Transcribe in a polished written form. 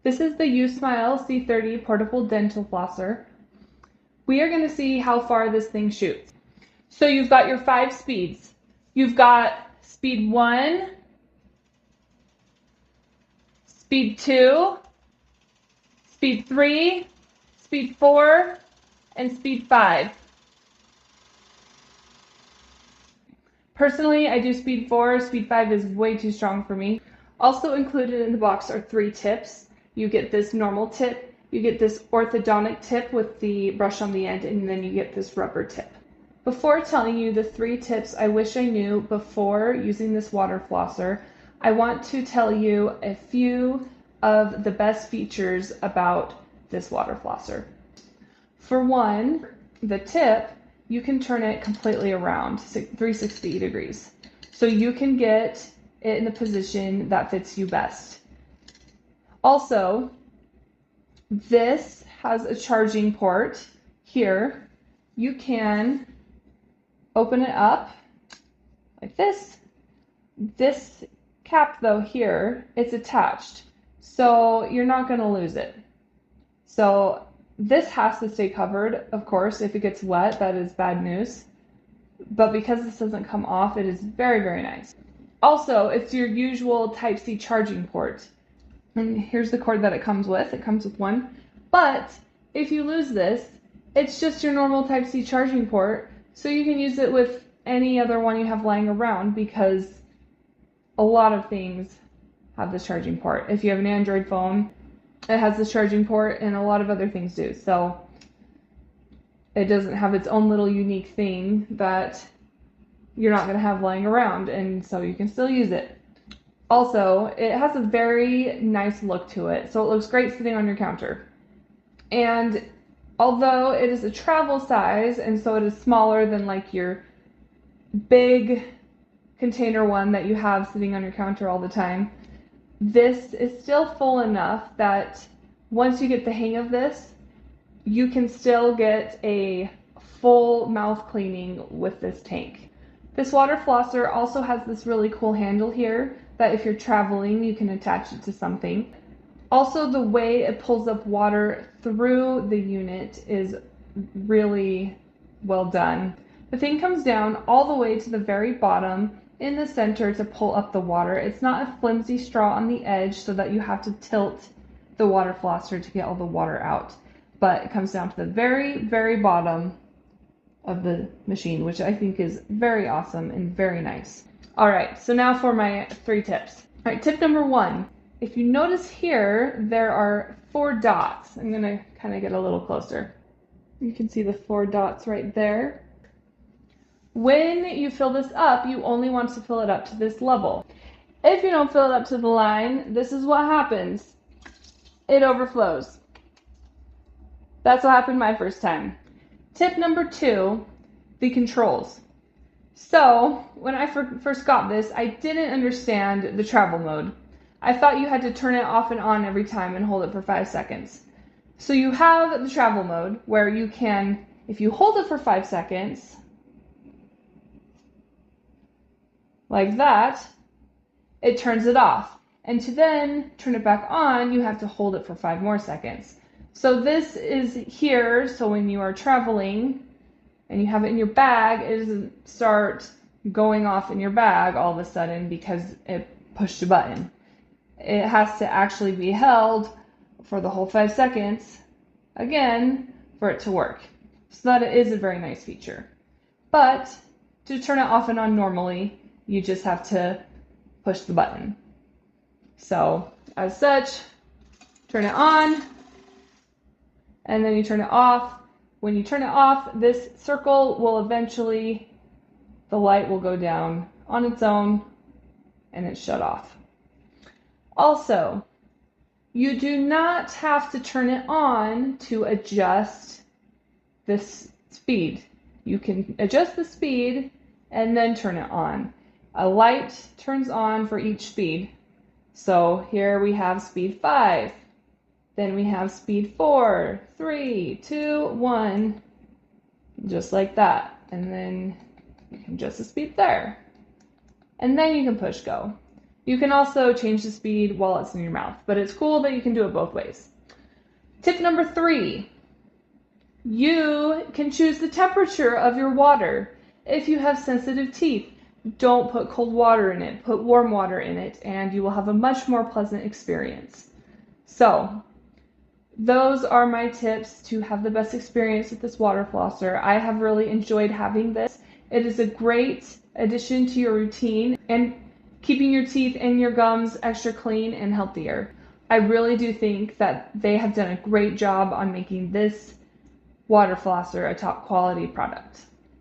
This is the usmile C30 portable dental flosser. We are going to see how far this thing shoots. So you've got your 5 speeds. You've got speed 1, speed 2, speed 3, speed 4, and speed 5. Personally, I do speed 4. Speed 5 is way too strong for me. Also included in the box are 3 tips. You get this normal tip, you get this orthodontic tip with the brush on the end, and then you get this rubber tip. Before telling you the 3 tips I wish I knew before using this water flosser, I want to tell you a few of the best features about this water flosser. For one, the tip, you can turn it completely around, 360 degrees. So you can get it in the position that fits you best. Also, this has a charging port here. You can open it up like this. This cap though here, it's attached, so you're not going to lose it. So this has to stay covered, of course. If it gets wet, that is bad news. But because this doesn't come off, it is very, very nice. Also, it's your usual Type-C charging port. And here's the cord that it comes with. It comes with one. But if you lose this, it's just your normal Type-C charging port. So you can use it with any other one you have lying around, because a lot of things have this charging port. If you have an Android phone, it has this charging port, and a lot of other things do. So it doesn't have its own little unique thing that you're not going to have lying around, and so you can still use it. Also, it has a very nice look to it, so it looks great sitting on your counter. And although it is a travel size, and so it is smaller than like your big container one that you have sitting on your counter all the time, this is still full enough that once you get the hang of this, you can still get a full mouth cleaning with this tank. This water flosser also has this really cool handle here that if you're traveling, you can attach it to something. Also, the way it pulls up water through the unit is really well done. The thing comes down all the way to the very bottom in the center to pull up the water. It's not a flimsy straw on the edge so that you have to tilt the water flosser to get all the water out. But it comes down to the very, very bottom of the machine, which I think is very awesome and very nice. All right, so now for my 3 tips. All right, tip number 1. If you notice here, there are 4 dots. I'm gonna kind of get a little closer. You can see the 4 dots right there. When you fill this up, you only want to fill it up to this level. If you don't fill it up to the line, this is what happens. It overflows. That's what happened my first time. Tip number 2, the controls. So when I first got this, I didn't understand the travel mode. I thought you had to turn it off and on every time and hold it for 5 seconds. So you have the travel mode where you can, if you hold it for 5 seconds, like that, it turns it off. And to then turn it back on, you have to hold it for 5 more seconds. So this is here, so when you are traveling and you have it in your bag, it doesn't start going off in your bag all of a sudden because it pushed a button. It has to actually be held for the whole 5 seconds, again, for it to work. So that is a very nice feature. But to turn it off and on normally, you just have to push the button. So as such, turn it on, and then you turn it off. When you turn it off, this circle will eventually, the light will go down on its own and it's shut off. Also, you do not have to turn it on to adjust this speed. You can adjust the speed and then turn it on. A light turns on for each speed. So here we have speed 5. Then we have speed 4, 3, 2, 1, just like that. And then you can adjust the speed there. And then you can push go. You can also change the speed while it's in your mouth, but it's cool that you can do it both ways. Tip number 3, you can choose the temperature of your water. If you have sensitive teeth, don't put cold water in it, put warm water in it, and you will have a much more pleasant experience. So, those are my tips to have the best experience with this water flosser. I have really enjoyed having this. It is a great addition to your routine and keeping your teeth and your gums extra clean and healthier. I really do think that they have done a great job on making this water flosser a top quality product.